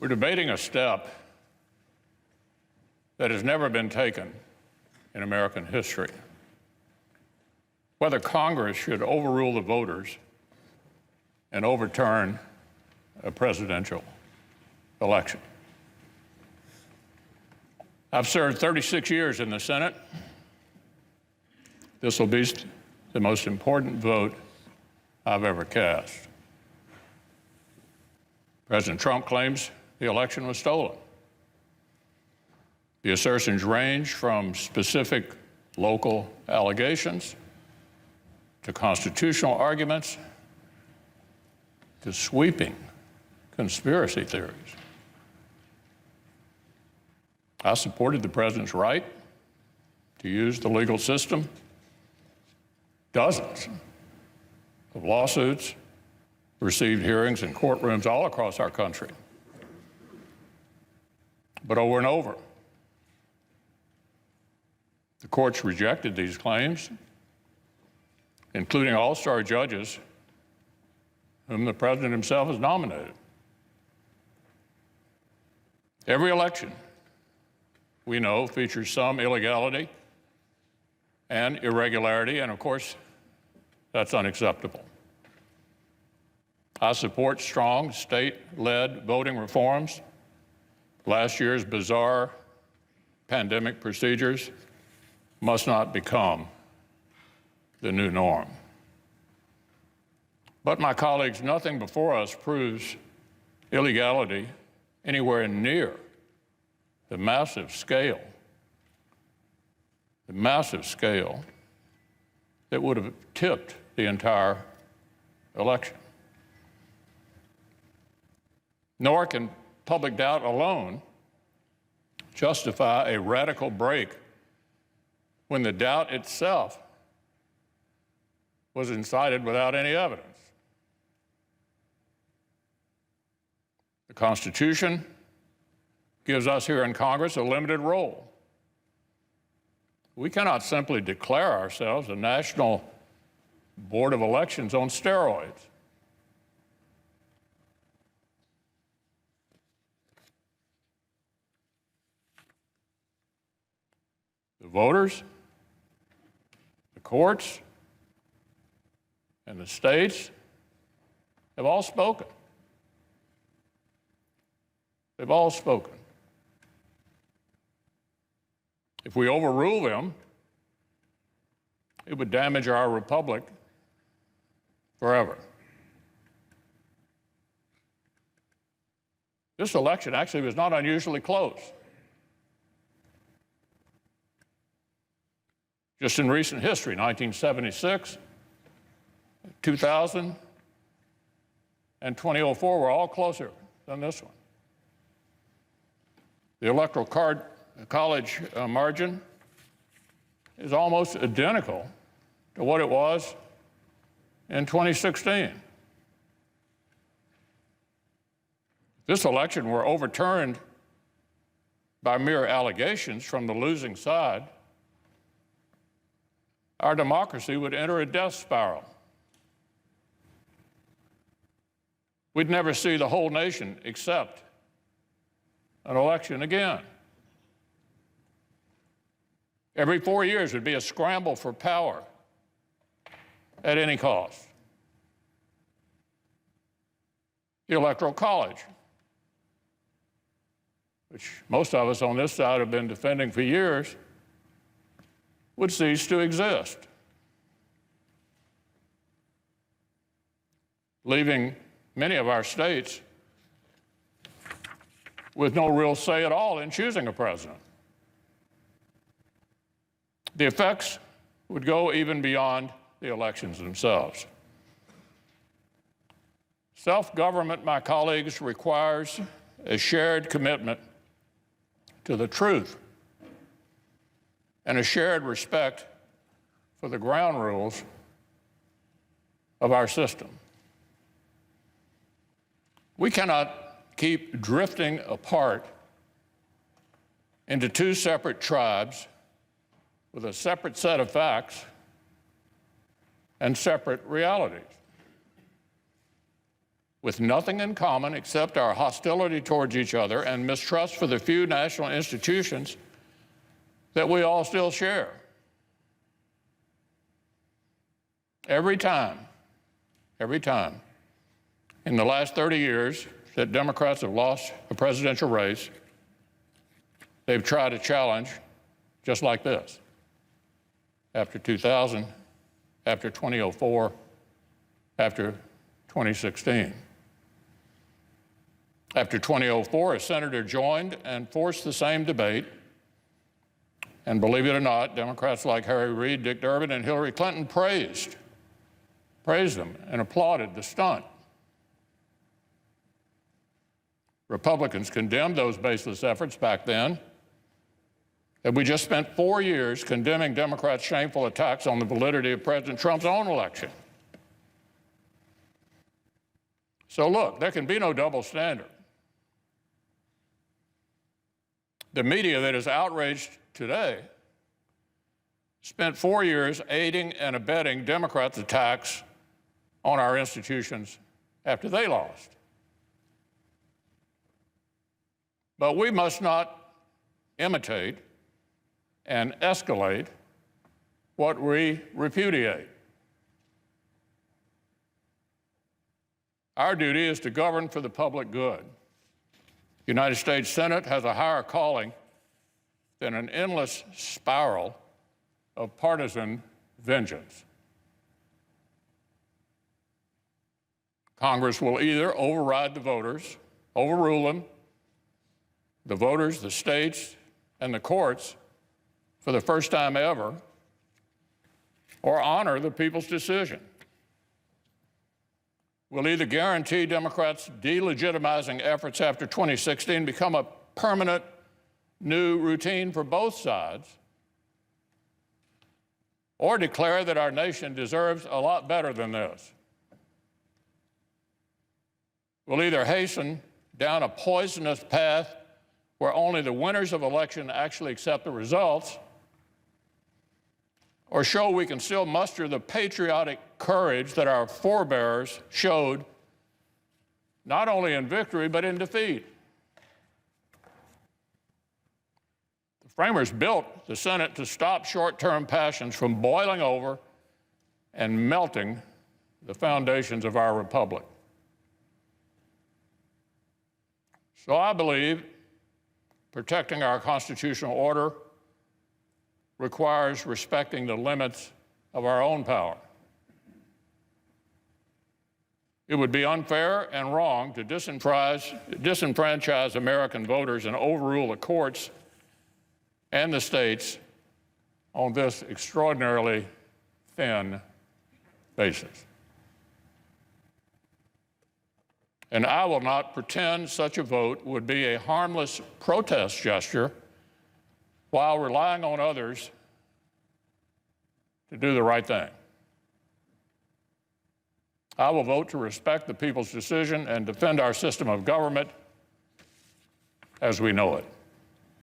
We're debating a step that has never been taken in American history. Whether Congress should overrule the voters and overturn a presidential election. I've served 36 years in the Senate. This will be the most important vote I've ever cast. President Trump claims the election was stolen. The assertions range from specific local allegations to constitutional arguments to sweeping conspiracy theories. I supported the president's right to use the legal system. Dozens of lawsuits received hearings in courtrooms all across our country. But over and over, the courts rejected these claims, including all-star judges whom the president himself has nominated. Every election, we know, features some illegality and irregularity, and of course, that's unacceptable. I support strong state-led voting reforms. Last year's bizarre pandemic procedures must not become the new norm. But my colleagues, nothing before us proves illegality anywhere near the massive scale that would have tipped the entire election. Nor can public doubt alone justify a radical break when the doubt itself was incited without any evidence. The Constitution gives us here in Congress a limited role. We cannot simply declare ourselves a national board of elections on steroids. The voters, the courts, and the states have all spoken. They've all spoken. If we overrule them, it would damage our republic forever. This election actually was not unusually close. Just in recent history, 1976, 2000, and 2004 were all closer than this one. The Electoral College margin is almost identical to what it was in 2016. If this election were overturned by mere allegations from the losing side, our democracy would enter a death spiral. We'd never see the whole nation accept an election again. Every 4 years would be a scramble for power at any cost. The Electoral College, which most of us on this side have been defending for years, would cease to exist, leaving many of our states with no real say at all in choosing a president. The effects would go even beyond the elections themselves. Self-government, my colleagues, requires a shared commitment to the truth and a shared respect for the ground rules of our system. We cannot keep drifting apart into two separate tribes with a separate set of facts and separate realities. with nothing in common except our hostility towards each other and mistrust for the few national institutions that we all still share. Every time in the last 30 years that Democrats have lost a presidential race, they've tried a challenge just like this. After 2000, after 2004, after 2016. After 2004, a senator joined and forced the same debate. And believe it or not, Democrats like Harry Reid, Dick Durbin, and Hillary Clinton praised them and applauded the stunt. Republicans condemned those baseless efforts back then. And we just spent 4 years condemning Democrats' shameful attacks on the validity of President Trump's own election. So look, there can be no double standard. The media that is outraged today spent 4 years aiding and abetting Democrats' attacks on our institutions after they lost. But we must not imitate and escalate what we repudiate. Our duty is to govern for the public good. The United States Senate has a higher calling than an endless spiral of partisan vengeance. Congress will either override the voters, overrule them, the voters, the states, and the courts for the first time ever, or honor the people's decision. We'll either guarantee Democrats' delegitimizing efforts after 2016 become a permanent new routine for both sides, or declare that our nation deserves a lot better than this. We'll either hasten down a poisonous path where only the winners of election actually accept the results, or show we can still muster the patriotic courage that our forebears showed not only in victory but in defeat. The framers built the Senate to stop short-term passions from boiling over and melting the foundations of our republic. So I believe protecting our constitutional order requires respecting the limits of our own power. It would be unfair and wrong to disenfranchise American voters and overrule the courts and the states on this extraordinarily thin basis. And I will not pretend such a vote would be a harmless protest gesture while relying on others to do the right thing. I will vote to respect the people's decision and defend our system of government as we know it.